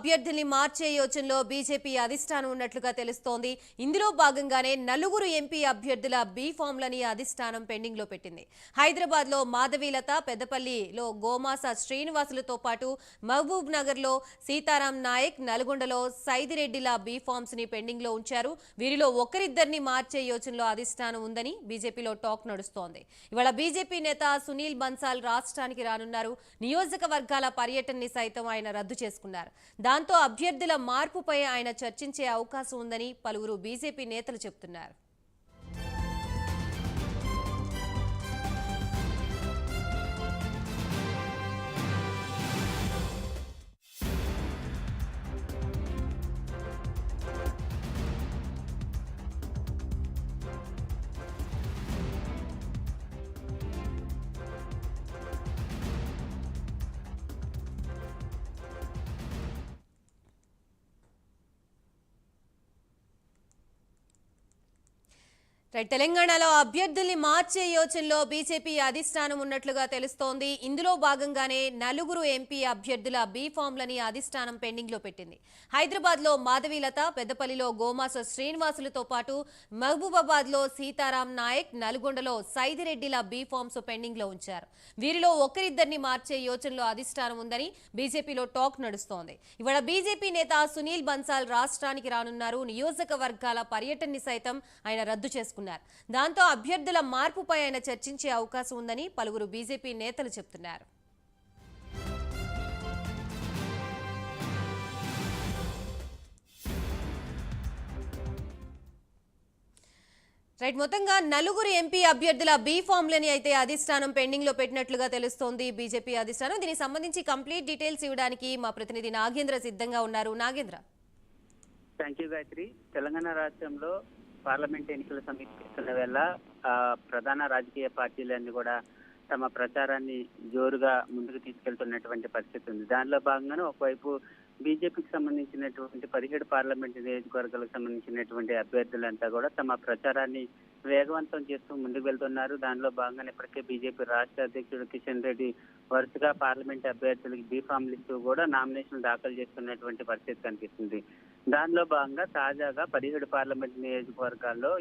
అభ్యర్థుల్ని మార్చే యోచనలో బీజేపీ అధిష్టానం ఉన్నట్లుగా తెలుస్తోంది. ఇందులో భాగంగానే నలుగురు ఎంపీ అభ్యర్థుల బీ ఫామ్లని అధిష్టానం పెండింగ్ లో పెట్టింది. హైదరాబాద్ లో మాధవీలత, పెద్దపల్లిలో గోమాస శ్రీనివాసులతో పాటు మహబూబ్ నగర్ లో సీతారాం నాయక్, నల్గొండలో సైదిరెడ్డిల బీ ఫామ్స్ ని పెండింగ్ లో ఉంచారు. వీరిలో ఒకరిద్దరిని మార్చే యోచనలో అధిష్టానం ఉందని బీజేపీలో టాక్ నడుస్తోంది. ఇవాళ బీజేపీ నేత సునీల్ బన్సాల్ రాష్ట్రానికి రానున్నారు. నియోజకవర్గాల పర్యటనని సైతం ఆయన రద్దు చేసుకున్నారు. దాంతో అభ్యర్థుల మార్పుపై ఆయన చర్చించే అవకాశం ఉందని పలువురు బీజేపీ నేతలు చెబుతున్నారు. తెలంగాణలో అభ్యర్థుల్ని మార్చే యోచనలో బీజేపీ అధిష్టానం ఉన్నట్లుగా తెలుస్తోంది. ఇందులో భాగంగానే నలుగురు ఎంపీ అభ్యర్థుల బీ ఫామ్లని అధిష్టానం పెండింగ్ లో పెట్టింది. హైదరాబాద్ లో మాధవీలత, పెద్దపల్లిలో గోమాస శ్రీనివాసులతో పాటు మహబూబాబాద్ లో సీతారాం నాయక్, నల్గొండలో సైదిరెడ్డిల బీ ఫామ్స్ పెండింగ్ లో ఉంచారు. వీరిలో ఒకరిద్దరిని మార్చే యోచనలో అధిష్టానం ఉందని బీజేపీలో టాక్ నడుస్తోంది. ఇవాళ బీజేపీ నేత సునీల్ బన్సాల్ రాష్ట్రానికి రానున్నారు. నియోజకవర్గాల పర్యటనని సైతం ఆయన రద్దు చేసుకున్నారు. దాంతో అభ్యర్థుల మార్పుపై ఆయన చర్చించే అవకాశం ఉందని పలువురు బీజేపీ నేతలు చెబుతున్నారు. మొత్తంగా నలుగురు ఎంపీ అభ్యర్థుల బీ ఫామ్లని అయితే అధిష్టానం పెండింగ్ లో పెట్టినట్లుగా తెలుస్తోంది బీజేపీ అధిష్టానం. దీనికి సంబంధించి కంప్లీట్ డీటెయిల్స్ ఇవ్వడానికి మా ప్రతినిధి నాగేంద్ర సిద్ధంగా ఉన్నారు. నాగేంద్ర. Thank you Gayatri. తెలంగాణ రాష్ట్రంలో పార్లమెంట్ ఎన్నికల సమీపిస్తున్న వేళ ప్రధాన రాజకీయ పార్టీలన్నీ కూడా తమ ప్రచారాన్ని జోరుగా ముందుకు తీసుకెళ్తున్నటువంటి పరిస్థితి ఉంది. దానిలో భాగంగానే ఒకవైపు బీజేపీకి సంబంధించినటువంటి 17 పార్లమెంట్ నియోజకవర్గాలకు సంబంధించినటువంటి అభ్యర్థులంతా కూడా తమ ప్రచారాన్ని వేగవంతం చేస్తూ ముందుకు వెళ్తున్నారు. దానిలో భాగంగానే ఇప్పటికే బీజేపీ రాష్ట్ర అధ్యక్షుడు కిషన్ రెడ్డి వరుసగా పార్లమెంట్ అభ్యర్థులకి బీఫామ్లు ఇస్తూ కూడా నామినేషన్ దాఖలు చేస్తున్నటువంటి పరిస్థితి కనిపిస్తుంది. దానిలో భాగంగా తాజాగా 17 పార్లమెంట్ నియోజకవర్గాల్లో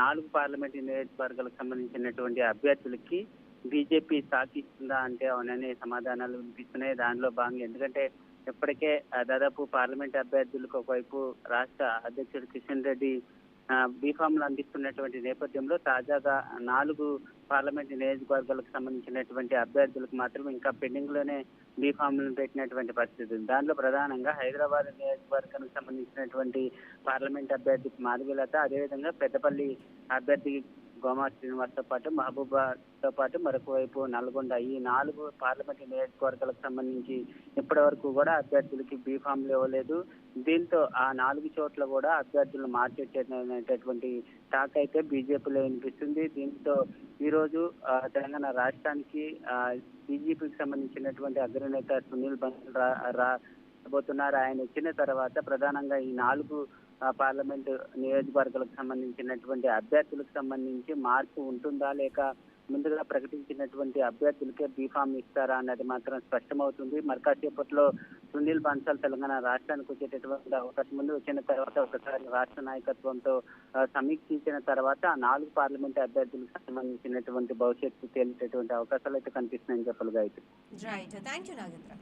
4 పార్లమెంట్ నియోజకవర్గాలకు సంబంధించినటువంటి అభ్యర్థులకి బీజేపీ సాకిస్తుందా అంటే అవుననే సమాధానాలు వినిపిస్తున్నాయి. దానిలో భాగంగా ఎందుకంటే ఇప్పటికే దాదాపు పార్లమెంట్ అభ్యర్థులకు ఒకవైపు రాష్ట్ర అధ్యక్షుడు కిషన్ రెడ్డి బీఫామ్లు అందిస్తున్నటువంటి నేపథ్యంలో తాజాగా 4 పార్లమెంట్ నియోజకవర్గాలకు సంబంధించినటువంటి అభ్యర్థులకు మాత్రం ఇంకా పెండింగ్ లోనే బీఫామ్లను పెట్టినటువంటి పరిస్థితి. దానిలో ప్రధానంగా హైదరాబాద్ నియోజకవర్గానికి సంబంధించినటువంటి పార్లమెంట్ అభ్యర్థి మాధవీలత, అదేవిధంగా పెద్దపల్లి అభ్యర్థి గోమా శ్రీనివాస్తో పాటు మహబూబాతో పాటు మరొక వైపు నల్గొండ, ఈ 4 పార్లమెంట్ నియోజకవర్గాలకు సంబంధించి ఇప్పటి వరకు కూడా అభ్యర్థులకి బీఫామ్లు ఇవ్వలేదు. దీంతో ఆ 4 చోట్ల కూడా అభ్యర్థులను మార్చేటటువంటి టాక్ అయితే బీజేపీలో వినిపిస్తుంది. దీంతో ఈ రోజు తెలంగాణ రాష్ట్రానికి బీజేపీకి సంబంధించినటువంటి అగ్రనేత సునీల్ బన్సాల్ రాబోతున్నారు. ఆయన వచ్చిన తర్వాత ప్రధానంగా ఈ 4 పార్లమెంట్ నియోజకవర్గాలకు సంబంధించినటువంటి అభ్యర్థులకు సంబంధించి మార్పు ఉంటుందా లేక ముందుగా ప్రకటించినటువంటి అభ్యర్థులకే బీఫామ్ ఇస్తారా అన్నది మాత్రం స్పష్టమవుతుంది. మరి కాసేపట్లో సునీల్ బన్సాల్ తెలంగాణ రాష్ట్రానికి వచ్చేటటువంటి అవకాశం ఉంది. వచ్చిన తర్వాత ఒకసారి రాష్ట్ర నాయకత్వంతో సమీక్షించిన తర్వాత 4 పార్లమెంట్ అభ్యర్థులకు సంబంధించినటువంటి భవిష్యత్తు తేలిటటువంటి అవకాశాలు అయితే కనిపిస్తున్నాయని చెప్పాలి. Right, thank you Nagendra.